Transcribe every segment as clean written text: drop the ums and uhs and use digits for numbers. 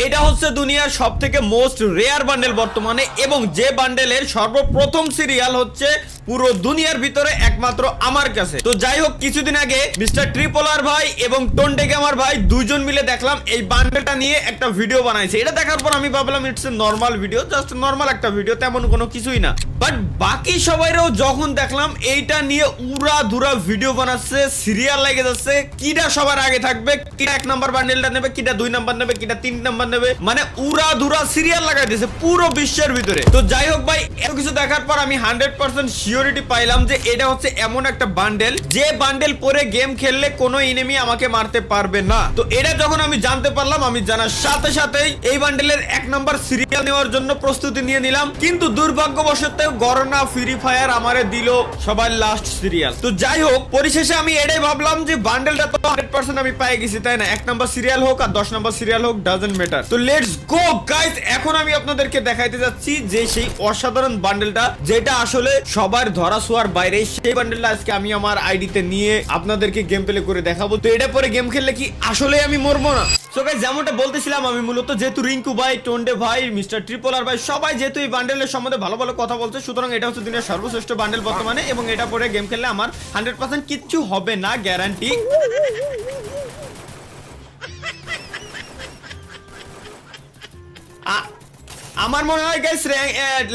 এটা হচ্ছে দুনিয়ার সবথেকে মোস্ট রেয়ার বান্ডেল বর্তমানে, এবং যে বান্ডেলের সর্বপ্রথম সিরিয়াল হচ্ছে পুরো দুনিয়ার ভিতরে একমাত্র আমার কাছে। তো যাই হোক, কিছুদিন আগে মিস্টার ট্রিপলার ভাই এবং টোনটে গেমার ভাই দুইজন মিলে দেখলাম এই বান্ডেলটা নিয়ে একটা ভিডিও বানাইছে। এটা দেখার পর আমি ভাবলাম it's a normal video, just normal একটা ভিডিও, তেমন কোনো কিছুই না। বাট বাকি সবাইরাও যখন দেখলাম এইটা নিয়ে উড়া ধুরা ভিডিও বানাচ্ছে, সিরিয়াল লেগে যাচ্ছে, কিটা সবার আগে থাকবে, কিটা 1 নাম্বার বান্ডেলটা নেবে, কিটা 2 নাম্বার নেবে, কিটা 3 নাম্বার নেবে, মানে উড়া ধুরা সিরিয়াল লাগাই দিয়েছে পুরো বিশ্বের ভিতরে। তো যাই হোক ভাই, এত কিছু দেখার পর আমি 100% সিওরিটি পাইলাম যে এটা হচ্ছে এমন একটা বান্ডেল যে বান্ডেল পরে গেম খেললে কোনো এনিমি আমাকে মারতে পারবে না। তো এটা যখন আমি জানতে পারলাম, আমি জানার সাথে সাথেই এই বান্ডেলের 1 নাম্বার সিরিয়াল নেওয়ার জন্য প্রস্তুতি নিয়ে নিলাম। কিন্তু দুর্ভাগ্যবশত গরনা ফ্রি ফায়ার আমারে দিল সবার লাস্ট সিরিয়াল। তো যাই হোক, পরিশেষে আমি এটাই ভাবলাম যে বান্ডেলটা তো 100% আমি পেয়ে গেছি, তাই না? 1 নাম্বার সিরিয়াল হোক আর 10 নাম্বার সিরিয়াল হোক, ডাজন্ট ম্যাটার। তো লেটস গো গাইস, এখন আমি আপনাদেরকে দেখাইতে যাচ্ছি যে সেই অসাধারণ বান্ডেলটা যেটা আসলে সবার ধরা ছোঁয়ার বাইরে, সেই বান্ডেলটা আজকে আমি আমার আইডিতে নিয়ে আপনাদেরকে গেম প্লে করে দেখাবো। তো এটা পরে গেম খেললে কি আসলে আমি মরবো না? সো গাইস, যেমনটা বলতেছিলাম, আমি মূলত যেহেতু রিঙ্কু ভাই, টোন্ডে ভাই, মিস্টার ট্রিপলার ভাই সবাই যেহেতু এই বান্ডেলের সম্বন্ধে ভালো ভালো কথা বলছে, সুতরাং এটা হচ্ছে দুনিয়ার সর্বশ্রেষ্ঠ বান্ডেল বর্তমানে, এবং এটা পরে গেম খেললে আমার 100% কিচ্ছু হবে না, গ্যারান্টি। আমার মনে হয় গাইস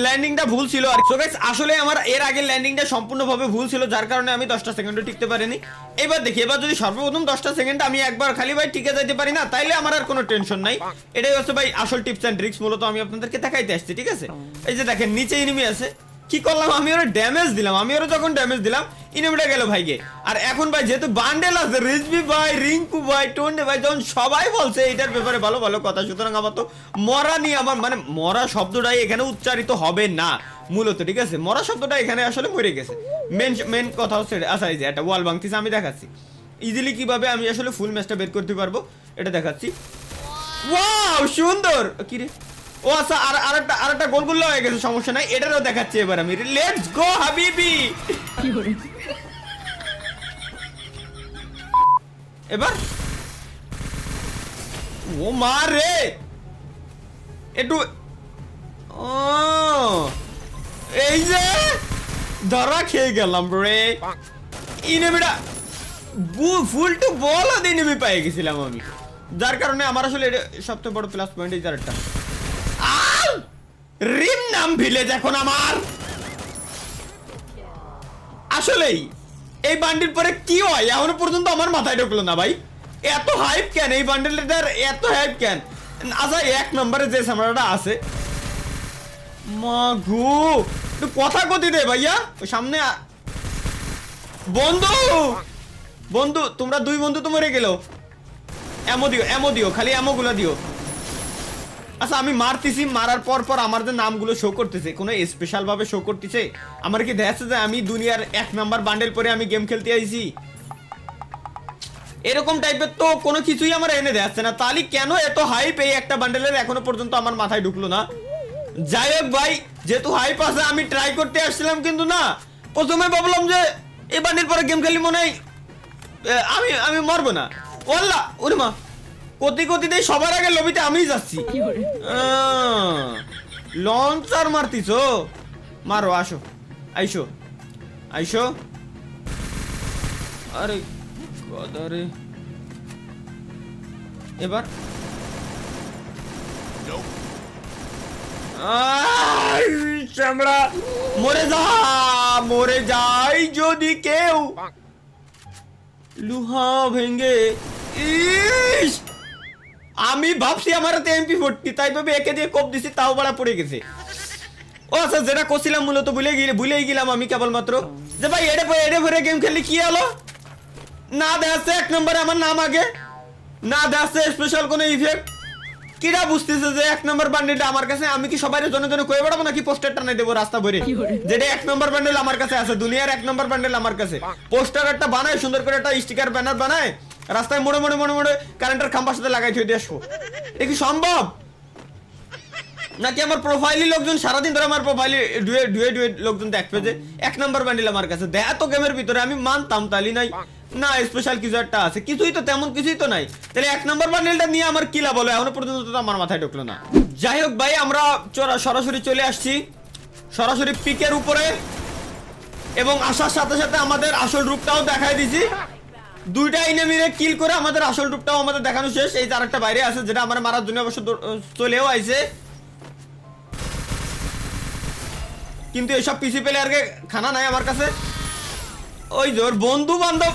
ল্যান্ডিংটা ভুল ছিল। আর সো গাইস, আসলে আমার এর আগে ল্যান্ডিংটা সম্পূর্ণভাবে ভুল ছিল, যার কারণে আমি 10টা সেকেন্ডও টিকতে পারিনি। এবার দেখি, এবার যদি সর্বপ্রথম 10টা সেকেন্ড আমি একবার খালি ভাই টিকে যেতে পারি না, তাইলে আমার আর কোনো টেনশন নাই। এটাই হচ্ছে ভাই আসল টিপস এন্ড ট্রিক্স, মূলত আমি আপনাদেরকে দেখাইতে আসছি, ঠিক আছে? এই যে দেখেন, নিচে এনিমি আছে, কি করলাম আমি ওরা ড্যামেজ দিলাম, আমি ওরা যখন ড্যামেজ দিলাম ইনিমিটা গেল ভাইকে। আর এখন ভাই যেহেতু বান্ডেল আছে, রিজভি ভাই, রিঙ্কু ভাই, টোন্ডে ভাই যখন সবাই বলছে এটার ব্যাপারে ভালো ভালো কথা, সুতরাং আমার তো মরা নিয়ে আমার মানে মরা শব্দটাই এখানে উচ্চারিত হবে না মূলত, ঠিক আছে? মরা শব্দটা এখানে আসলে মরে গেছে। মেন কথা হচ্ছে, আচ্ছা এই যে একটা ওয়াল ভাঙতেছে, আমি দেখাচ্ছি ইজিলি কিভাবে আমি আসলে ফুল ম্যাচটা বের করতে পারবো, এটা দেখাচ্ছি। ওয়াও সুন্দর, কি রে? ও আচ্ছা, আরেকটা গোলগুলো হয়ে গেছে, সমস্যা নাই, এটারও দেখাচ্ছি এবার আমি। লেটস গো হাবিবি। এবার ও মা রে, একটু ও এই যে ধরা খেয়ে গেলাম রে। ইনেমিটা ফুল টু বল ইনেমি পেয়ে গেছিলাম আমি, যার কারণে আমার আসলে এটা সবচেয়ে বড় প্লাস পয়েন্ট। এই যারটা রিম নাম ভিলেজ এখন আমার। আসলেই এই বান্ডিল পরে কি হয় এখনো পর্যন্ত আমার মাথায় ঢুকলো না ভাই। এত হাইপ কেন এই বান্ডেলটার, এত হাইপ কেন? আচ্ছা, 1 নম্বরে যে সামরাটা আছে, মাগু একটু কথা গতি দে ভাইয়া। ওই সামনে বন্ধু, বন্ধু তোমরা 2 বন্ধু তো মরে গেল। এমো দিও, খালি এমো গুলা দিও। আচ্ছা, আমি মারতেছি, মারার পর আমার যে নামগুলো শো করতেছে, কোনো স্পেশাল ভাবে শো করতেছে? আমার কি দেখাচ্ছে যে আমি দুনিয়ার 1 নাম্বার বান্ডেল পরে আমি গেম খেলতে আইছি? এরকম টাইপের তো কোনো কিছুই আমার এনে দেখাচ্ছে না। তাহলে কেন এত হাইপ এই একটা বান্ডেলের এখনো পর্যন্ত আমার মাথায় ঢুকলো না? যাই হোক ভাই, যেহেতু হাইপ আছে আমি ট্রাই করতে আসছিলাম, কিন্তু না, প্রথমে ভাবলাম যে এই বান্ডেল পরে গেম খেলি মনে হয় আমি মরবো না। ওয়াল্লাহ ওরে মা, কতি দেই সবার আগে লবিতে আমিই যাচ্ছি। লঞ্চার মারতিছো, মারো, আসো আইসো আইসো। আরে গদারে, এবার চামড়া মরে যাই যদি কেউ লুহা ভেঙ্গে। ইস, আমি ভাবছি আমার হাতে MP40, তাই ভাবে একে দিয়ে কোপ দিছি, তাও বাড়া পড়ে গেছে। ও আচ্ছা, যেটা করছিলাম মূলত ভুলেই গেলাম আমি কেবলমাত্র যে ভাই এডে ভরে গেম খেললি কি হলো না দেখাচ্ছে 1 নম্বরে আমার নাম আগে, না দেখাচ্ছে স্পেশাল কোনো ইফেক্ট। কিরা বুঝতেছে যে 1 নম্বর বান্ডেলটা আমার কাছে, আমি কি সবাই জনে কয়ে বেড়াবো নাকি পোস্টার টানাই দেবো রাস্তা ভরে? যেটা 1 নম্বর বান্ডেল আমার কাছে আছে, দুনিয়ার 1 নম্বর বান্ডেল আমার কাছে। পোস্টার একটা বানায়, সুন্দর করে একটা স্টিকার ব্যানার বানায়, রাস্তায় মোড়ে কারেন্টের খাম্বার সাথে লাগাই থুয়ে দিয়ে আসবো। এটা কি সম্ভব? নাকি আমার প্রোফাইলই লোকজন সারাদিন ধরে আমার প্রোফাইলে ডুয়ে লোকজন দেখবে যে 1 নম্বর বান্ডেল আমার কাছে? দেখা তো গেমের ভিতরে আমি মানতাম, তালি নাই না স্পেশাল কিছু একটা আছে, কিছুই তো তেমন কিছুই তো নাই। তাহলে 1 নম্বর বান্ডেলটা নিয়ে আমার কি লাভ হলো এখনো পর্যন্ত তো আমার মাথায় ঢুকলো না। যাই হোক ভাই, আমরা সরাসরি চলে আসছি সরাসরি পিকের উপরে, এবং আসার সাথে সাথে আমাদের আসল রূপটাও দেখাই দিছি। দুইটা এনিমিরে কিল করে আমাদের আসল রূপটাও আমাদের দেখানো শেষ। এই যে আরেকটা বাইরে আছে যেটা আমার মারার জন্য অবশ্য চলেও আইছে, কিন্তু এইসব পিসি প্লেয়ারকে খানা নাই আমার কাছে। ওই যে ওর বন্ধু বান্ধব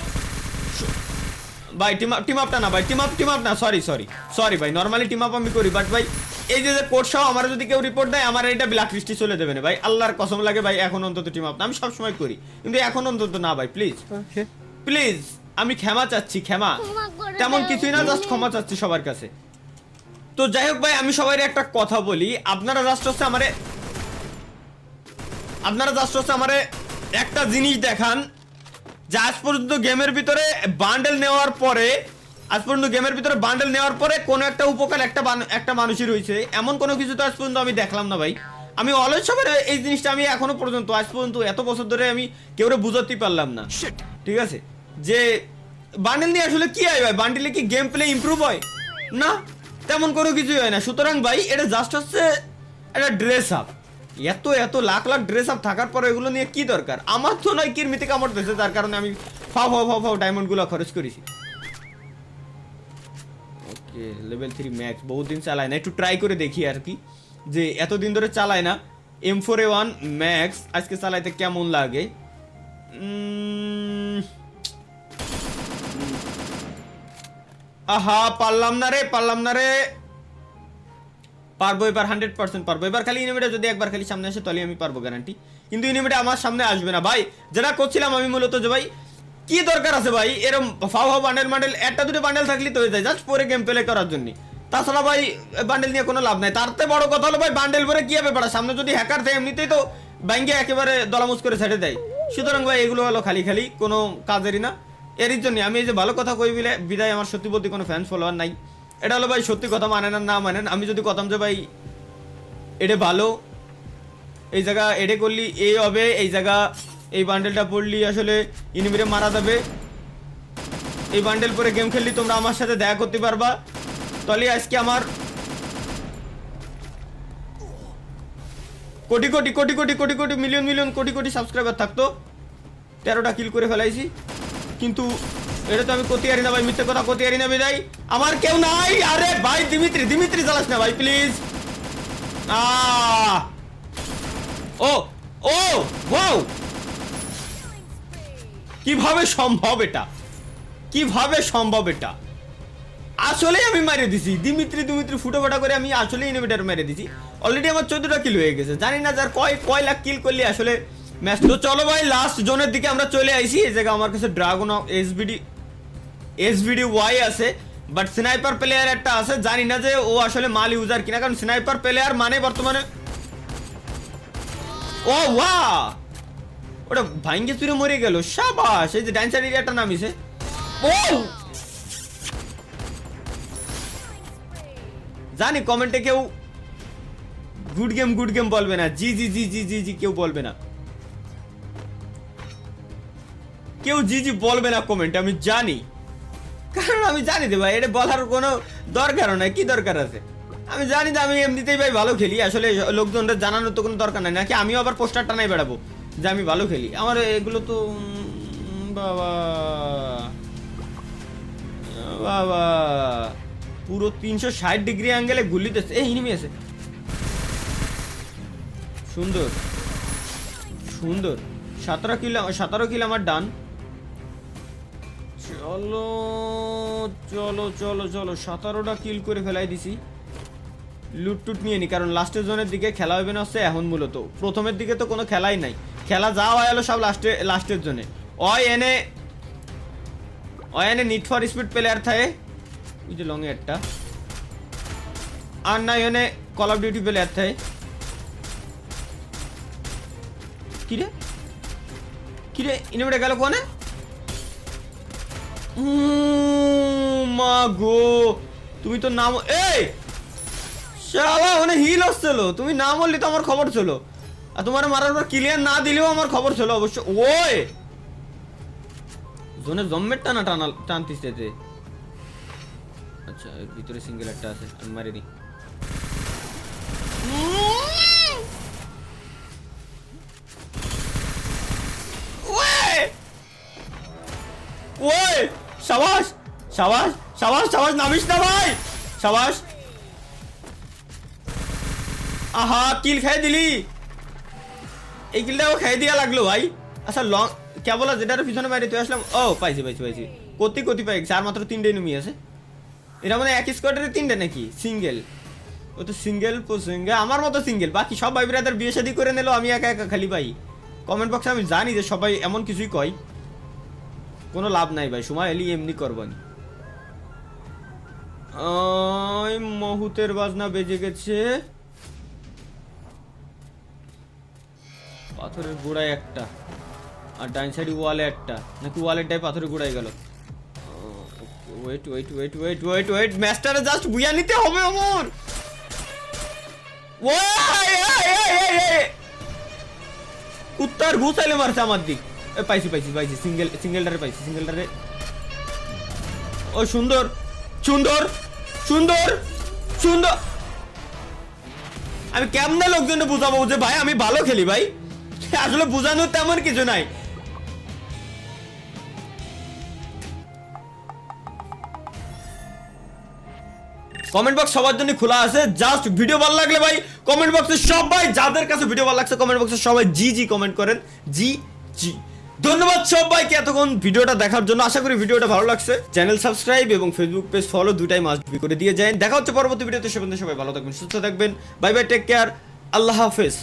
ভাই, টিম আপটা না ভাই, টিম আপ না, সরি ভাই, নরমালি টিম আপ আমি করি, বাট ভাই এই যে কোড সহ আমার যদি কেউ রিপোর্ট দেয় আমার এটা ব্ল্যাক লিস্টে চলে দেবে না ভাই, আল্লাহর কসম লাগে ভাই। এখন অন্তত টিম আপ না, আমি সবসময় করি, কিন্তু এখন অন্তত না ভাই, প্লিজ প্লিজ, আমি ক্ষমা চাচ্ছি, ক্ষমা তেমন কিছুই না, জাস্ট ক্ষমা চাচ্ছি সবার কাছে। তো যাই হোক ভাই, আমি সবাই একটা কথা বলি, আপনারা জাস্ট হচ্ছে আমারে একটা জিনিস দেখান যে আজ পর্যন্ত গেমের ভিতরে বান্ডেল নেওয়ার পরে কোনো একটা উপকার একটা মানুষের হয়েছে, এমন কোনো কিছু তো আজ পর্যন্ত আমি দেখলাম না ভাই। আমি অলওয়েজ সবার এই জিনিসটা আমি এখনো পর্যন্ত আজ পর্যন্ত এত বছর ধরে আমি কেউরে বুঝাতেই পারলাম না, ঠিক আছে, যে বান্ডেল নিয়ে আসলে কি হয় ভাই, বান্ডেলে কি গেম প্লে ইমপ্রুভ হয় না, তেমন কোনো কিছুই হয় না। সুতরাং ভাই এটা জাস্ট হচ্ছে একটা ড্রেস আপ, এত লাখ ড্রেস আপ থাকার পরে এগুলো নিয়ে কি দরকার? আমার তো নয় কিরমিতে কামড় দিয়েছে, তার কারণে আমি ফাও ডায়মন্ড গুলো খরচ করেছি। ওকে, লেভেল 3 ম্যাক্স বহুদিন চালায় না, একটু ট্রাই করে দেখি আর কি, যে এতদিন ধরে চালায় না। M4A1 ম্যাক্স আজকে চালাইতে কেমন লাগে। আহা, পারলাম না রে, পারবো এবার, 100% পারবো এবার। খালি ইনিমিটা যদি একবার খালি সামনে আসে তাহলে আমি পারবো গ্যারান্টি, কিন্তু ইনিমিটা আমার সামনে আসবে না ভাই। যেটা করছিলাম আমি মূলত, যে ভাই কি দরকার আছে ভাই এরকম ফাও বান্ডেল একটা দুটো বান্ডেল থাকলে তো হয়ে যায়, জাস্ট পরে গেম প্লে করার জন্য। তাছাড়া ভাই বান্ডেল নিয়ে কোনো লাভ নাই। তারতে বড় কথা হলো ভাই, বান্ডেল পরে কি হবে পড়া, সামনে যদি হ্যাকার থাকে এমনিতেই তো ব্যাঙ্গে একেবারে দলামুজ করে ছেড়ে দেয়। সুতরাং ভাই এগুলো হলো খালি কোনো কাজেরই না। এরই জন্য আমি এই যে ভালো কথা কই বিদায় আমার সত্যি বলতে কোনো ফ্যান্স ফলোয়ার নাই। এটা হলো ভাই সত্যি কথা, মানেন না মানেন, আমি যদি কথাম যে ভাই এটা ভালো, এই জায়গা এটা করলি এই হবে, এই জায়গা এই বান্ডেলটা পড়লি আসলে ইনিমিরে মারা যাবে, এই বান্ডেল পরে গেম খেললি তোমরা আমার সাথে দেখা করতে পারবা, তাহলে আজকে আমার crore crore crore crore crore crore million million crore crore subscriber থাকতো। 13টা কিল করে ফেলাইছি, কিন্তু এটা তো আমি করতে পারি না ভাই, মিথ্যে কথা করতে পারি না বিদায়, আমার কেউ নাই। আরে ভাই দিমিত্রি চালাস না ভাই প্লিজ। ও ওয়াও, কিভাবে সম্ভব এটা, আসলে আমি মারিয়ে দিছি দিমিত্রি ফুটো ফাটা করে, আমি আসলে ইনহিবিটর মেরে দিছি। অলরেডি আমার 14টা কিল হয়ে গেছে, জানি না যার কয় লাখ কিল করলে আসলে ম্যাচ। তো চলো ভাই লাস্ট জোনের দিকে আমরা চলে আইছি। এই জায়গা আমার কাছে ড্রাগন এসভিডি ওয়াই আছে, বাট স্নাইপার প্লেয়ার একটা আছে, জানি না যে ও আসলে মাল ইউজার কিনা, কারণ স্নাইপার প্লেয়ার মানে বর্তমানে ও ওয়া ওটা ভাঙ্গে চুরে মরে গেল, শাবাশ। এই যে ডান্সার এরিয়াটা নামিছে, ও জানি কমেন্টে কেউ গুড গেম বলবে না, জি কেউ বলবে না, কেউ জি বলবে না কমেন্টে, আমি জানি, কারণ আমি জানি যে ভাই এটা বলার কোনো দরকারও নাই, কি দরকার আছে, আমি জানি যে আমি এমনিতেই ভাই ভালো খেলি, আসলে লোকজনদের জানানোর তো কোনো দরকার নাই, নাকি আমিও আবার পোস্টার টানাই বেড়াবো যে আমি ভালো খেলি। আমার এগুলো তো বাবা পুরো 360 ডিগ্রি অ্যাঙ্গেলে গুলি দিচ্ছে। এই এনিমি আছে, সুন্দর 17 কিল আমার ডান। চলো 17টা কিল করে ফেলাই দিছি। লুটটুট নিয়ে নি, কারণ লাস্টের জোনের দিকে খেলা হবে না হচ্ছে এখন, মূলত প্রথমের দিকে তো কোনো খেলাই নাই, খেলা যা হয় হলো সব লাস্টের জোনে। ওই এনে নিড ফর স্পিড প্লেয়ার থাকে, ওই যে লং একটা, আর না এনে কল অফ ডিউটি প্লেয়ার থাকে। কিরে ইনিমিটা গেল কোনে, মা গো, তুমি তো নাম, এই শালা ওনে হিল আসছিল, তুমি না বললি তো আমার খবর ছিল, আর তোমার মারার পর ক্লিয়ার না দিলেও আমার খবর ছিল অবশ্য। ওই জোনে জম্মের টানা টানতিছে। আচ্ছা এর ভিতরে সিঙ্গেল একটা আছে, আমি মারি নি। ওই শাবাশ শাবাশ শাবাশ শাবাশ, নামিস না ভাই, শাবাশ। আহা কিল খাই দিলি, এই কিলটাও খাই দিয়া লাগলো ভাই। আচ্ছা লং কে বলা যেটার পিছনে মারি তুই আসলাম। ও পাইছি পাইছি পাইছি, কতি পাই আর মাত্র 3টে এনিমি আছে। এটা মানে এক স্কোয়াডের 3টে নাকি সিঙ্গেল? ও তো সিঙ্গেল সিঙ্গেল আমার মতো সিঙ্গেল, বাকি সব ভাই ব্রাদার বিয়ে শাদী করে নিল, আমি একা একা খালি ভাই। কমেন্ট বক্সে আমি জানি যে সবাই এমন কিছুই কয়, কোনো লাভ নাই ভাই, সময় এলি এমনি করবানি। মহুতের বাজনা বেজে গেছে। পাথরের গোড়ায় একটা, আর ডাইন সাইডে ওয়ালে একটা, নাকি ওয়ালেরটাই পাথরের গোড়ায় গেল। Wait wait wait wait wait wait, ম্যাচটারে জাস্ট বুয়া নিতে হবে আমার। কুত্তার ঘুষাইলে মারছে আমার দিক। পাইছি পাইছি পাইছি, সিঙ্গেলটারে পাইছি, সিঙ্গেলটারে। ও সুন্দর সুন্দর সুন্দর সুন্দর। আমি কেমনে লোকজনে বুঝাবো যে ভাই আমি ভালো খেলি ভাই, আসলে বুঝানোর তেমন কিছু নাই। কমেন্ট বক্স সবার জন্য খোলা আছে, জাস্ট ভিডিও ভালো লাগলে ভাই কমেন্ট বক্সে সবাই, যাদের কাছে ভিডিও ভালো লাগছে কমেন্ট বক্সে সবাই জি জি কমেন্ট করেন, জি জি। ধন্যবাদ সবাইকে এতক্ষণ ভিডিওটা দেখার জন্য, আশা করি ভিডিওটা ভালো লাগছে। চ্যানেল সাবস্ক্রাইব এবং ফেসবুক পেজ ফলো দুটাই মাস্ট বি করে দিয়ে যায়। দেখা হচ্ছে পরবর্তী ভিডিওতে, সে পর্যন্ত সবাই ভালো থাকবেন, সুস্থ থাকবেন। বাই বাই, টেক কেয়ার, আল্লাহ হাফেজ।